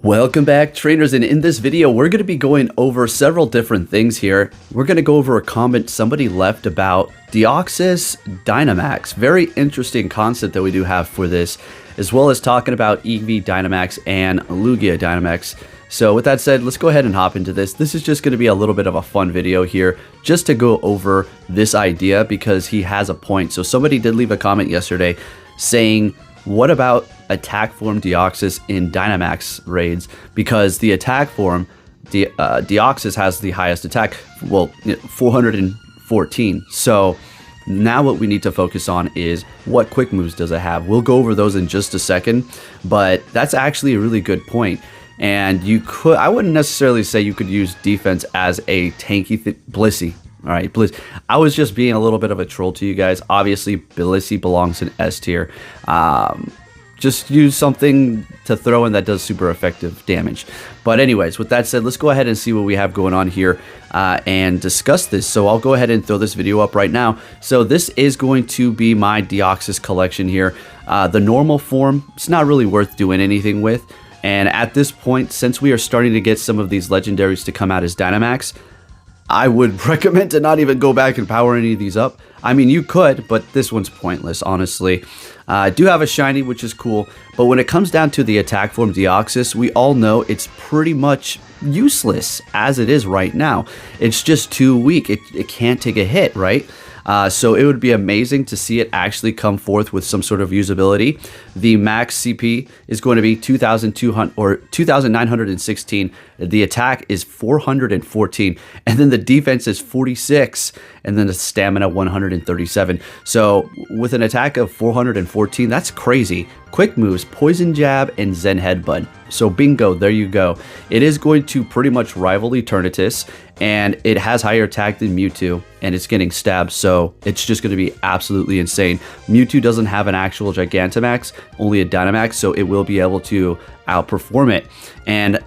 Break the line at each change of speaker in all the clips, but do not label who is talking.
Welcome back, trainers, and in this video we're going to be going over several different things here. We're going to go over a comment somebody left about Deoxys Dynamax. Very interesting concept that we do have for this, as well as talking about Eevee Dynamax and Lugia Dynamax. So with that said, let's go ahead and hop into this. This is just going to be a little bit of a fun video here, just to go over this idea because he has a point. So somebody did leave a comment yesterday saying, what about attack form Deoxys in Dynamax raids? Because the attack form, Deoxys has the highest attack, well, 414. So now what we need to focus on is what quick moves does it have? We'll go over those in just a second, but that's actually a really good point. And you could, I wouldn't necessarily say you could use defense as a tanky Blissey. All right, Bliss. I was just being a little bit of a troll to you guys. Obviously, Blissey belongs in S tier. Just use something to throw in that does super effective damage. But anyways, with that said, let's go ahead and see what we have going on here and discuss this. So I'll go ahead and throw this video up right now. So this is going to be my Deoxys collection here. The normal form, it's not really worth doing anything with. And at this point, since we are starting to get some of these legendaries to come out as Dynamax, I would recommend to not even go back and power any of these up. I mean, you could, but this one's pointless, honestly. I do have a shiny, which is cool, but when it comes down to the attack form Deoxys, we all know it's pretty much useless as it is right now. It's just too weak. It can't take a hit, right? So it would be amazing to see it actually come forth with some sort of usability. The max CP is going to be 2,200 or 2,916. The attack is 414, and then the defense is 46, and then the stamina 137. So with an attack of 414, that's crazy. Quick moves, Poison Jab, and Zen Headbutt. So bingo, there you go. It is going to pretty much rival Eternatus, and it has higher attack than Mewtwo, and it's getting stabbed, so it's just going to be absolutely insane. Mewtwo doesn't have an actual Gigantamax, only a Dynamax, so it will be able to outperform it. And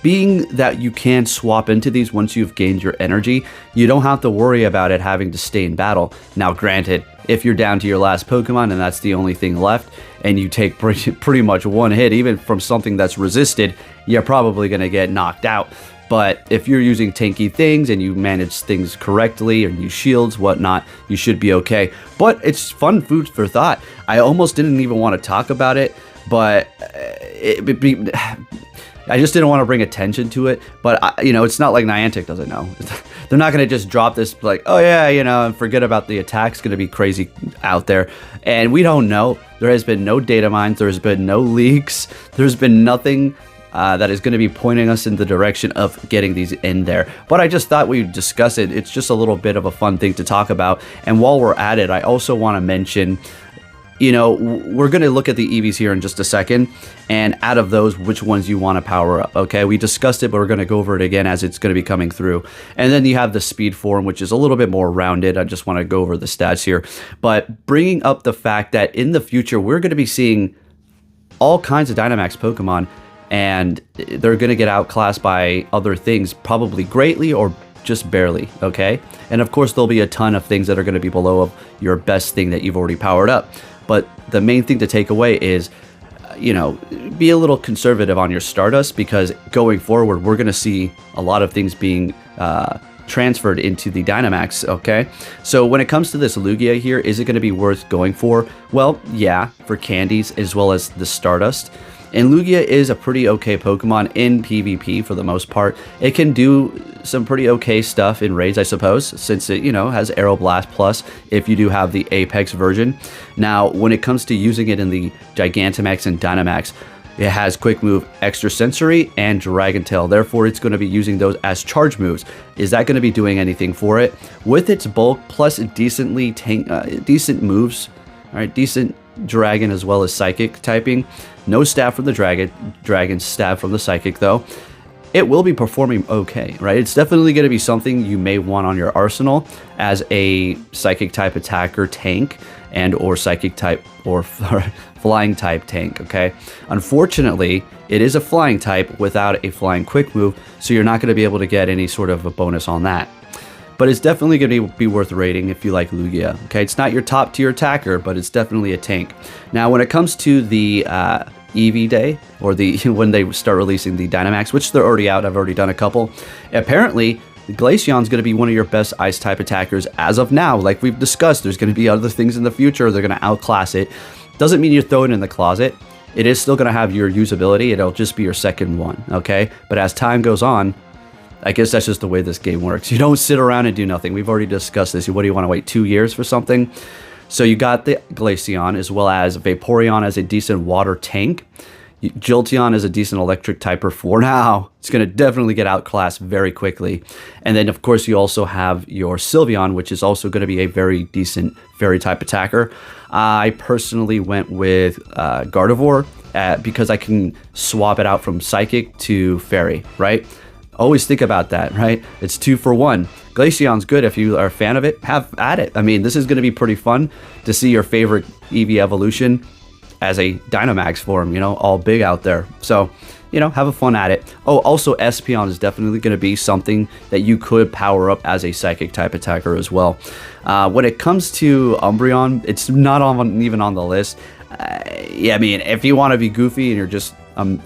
being that you can swap into these once you've gained your energy, you don't have to worry about it having to stay in battle. Now granted, if you're down to your last Pokemon and that's the only thing left, and you take pretty much one hit, even from something that's resisted, you're probably going to get knocked out. But if you're using tanky things and you manage things correctly and use shields, whatnot, you should be okay. But it's fun food for thought. I almost didn't even want to talk about it, but I just didn't want to bring attention to it. But, you know, it's not like Niantic doesn't know. They're not going to just drop this like, oh yeah, you know, and forget about the attack's going to be crazy out there. And we don't know. There has been no data mines. There's been no leaks. There's been nothing that is going to be pointing us in the direction of getting these in there. But I just thought we'd discuss it. It's just a little bit of a fun thing to talk about. And while we're at it, I also want to mention, you know, we're going to look at the Eevees here in just a second, and out of those, which ones you want to power up, okay? We discussed it, but we're going to go over it again as it's going to be coming through. And then you have the speed form, which is a little bit more rounded. I just want to go over the stats here. But bringing up the fact that in the future, we're going to be seeing all kinds of Dynamax Pokemon, and they're going to get outclassed by other things, probably greatly or just barely, okay? And of course, there'll be a ton of things that are going to be below of your best thing that you've already powered up. But the main thing to take away is, you know, be a little conservative on your Stardust, because going forward, we're going to see a lot of things being transferred into the Dynamax, okay? So when it comes to this Lugia here, is it going to be worth going for? Well, yeah, for candies as well as the Stardust. And Lugia is a pretty okay Pokemon in PvP for the most part. It can do some pretty okay stuff in raids, I suppose, since it, you know, has Aeroblast Plus if you do have the Apex version. Now, when it comes to using it in the Gigantamax and Dynamax, it has Quick Move, Extra Sensory, and Dragon Tail. Therefore, it's going to be using those as charge moves. Is that going to be doing anything for it? With its bulk plus decent moves, all right, decent Dragon as well as Psychic typing. No stab from the Dragon stab from the Psychic though. It will be performing okay, right? It's definitely going to be something you may want on your arsenal as a Psychic type attacker tank and or Psychic type or flying type tank, okay? Unfortunately, it is a flying type without a flying quick move, so you're not going to be able to get any sort of a bonus on that. But it's definitely going to be worth rating if you like Lugia. Okay, it's not your top tier attacker, but it's definitely a tank. Now, when it comes to the Eevee Day, or the when they start releasing the Dynamax, which they're already out. I've already done a couple. Apparently, the Glaceon's going to be one of your best Ice-type attackers as of now. Like we've discussed, there's going to be other things in the future. They're going to outclass it. Doesn't mean you throw it in the closet. It is still going to have your usability. It'll just be your second one, okay? But as time goes on, I guess that's just the way this game works. You don't sit around and do nothing. We've already discussed this. What do you want to wait 2 years for something? So you got the Glaceon as well as Vaporeon as a decent water tank. Jolteon is a decent electric typer for now. It's going to definitely get outclassed very quickly. And then, of course, you also have your Sylveon, which is also going to be a very decent fairy type attacker. I personally went with Gardevoir because I can swap it out from Psychic to Fairy, right? Always think about that, right? It's 2 for 1. Glaceon's good if you are a fan of it. Have at it. I mean, this is going to be pretty fun to see your favorite Eevee evolution as a Dynamax form, you know, all big out there. So, you know, have a fun at it. Oh, also Espeon is definitely going to be something that you could power up as a Psychic type attacker as well. When it comes to Umbreon, it's not even on the list. Yeah, I mean, if you want to be goofy and you're just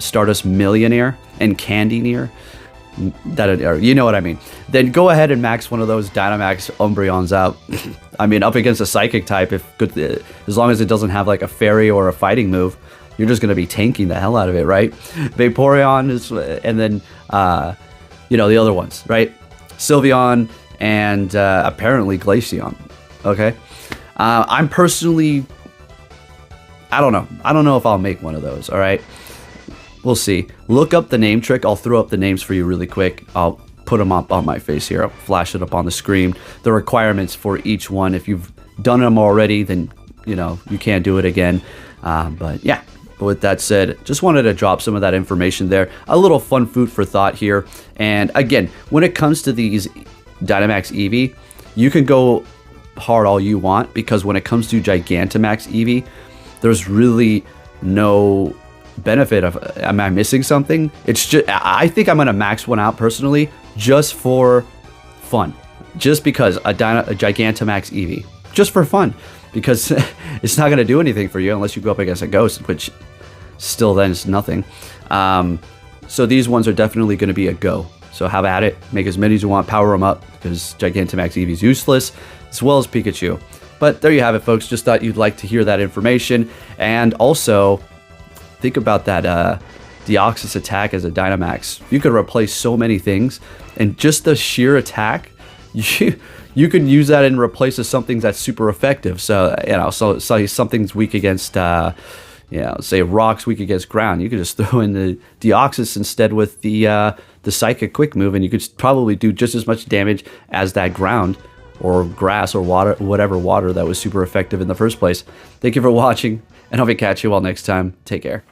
Stardust Millionaire and Candyneer, you know what I mean, then go ahead and max one of those Dynamax Umbreons out. I mean, up against a Psychic type, as long as it doesn't have like a Fairy or a fighting move, you're just going to be tanking the hell out of it, right? Vaporeon is, and then, you know, the other ones, right? Sylveon and apparently Glaceon, okay? I'm personally, I don't know if I'll make one of those, all right? We'll see. Look up the name trick. I'll throw up the names for you really quick. I'll put them up on my face here. I'll flash it up on the screen. The requirements for each one. If you've done them already, then, you know, you can't do it again. But yeah, but with that said, just wanted to drop some of that information there. A little fun food for thought here. And again, when it comes to these Dynamax Eevee, you can go hard all you want, because when it comes to Gigantamax Eevee, there's really no benefit of, am I missing something? It's just, I think I'm gonna max one out personally just for fun, just because a Gigantamax Eevee, just for fun, because it's not gonna do anything for you unless you go up against a ghost, which still then is nothing. So these ones are definitely gonna be a go. So have at it, make as many as you want, power them up, because Gigantamax Eevee is useless, as well as Pikachu. But there you have it, folks. Just thought you'd like to hear that information. And also, think about that Deoxys attack as a Dynamax. You could replace so many things, and just the sheer attack, you could use that and replace with something that's super effective. So, you know, so something's weak against, you know, say rock's weak against ground. You could just throw in the Deoxys instead with the Psychic Quick move, and you could probably do just as much damage as that ground or grass or water, whatever water that was super effective in the first place. Thank you for watching, and hope to catch you all next time. Take care.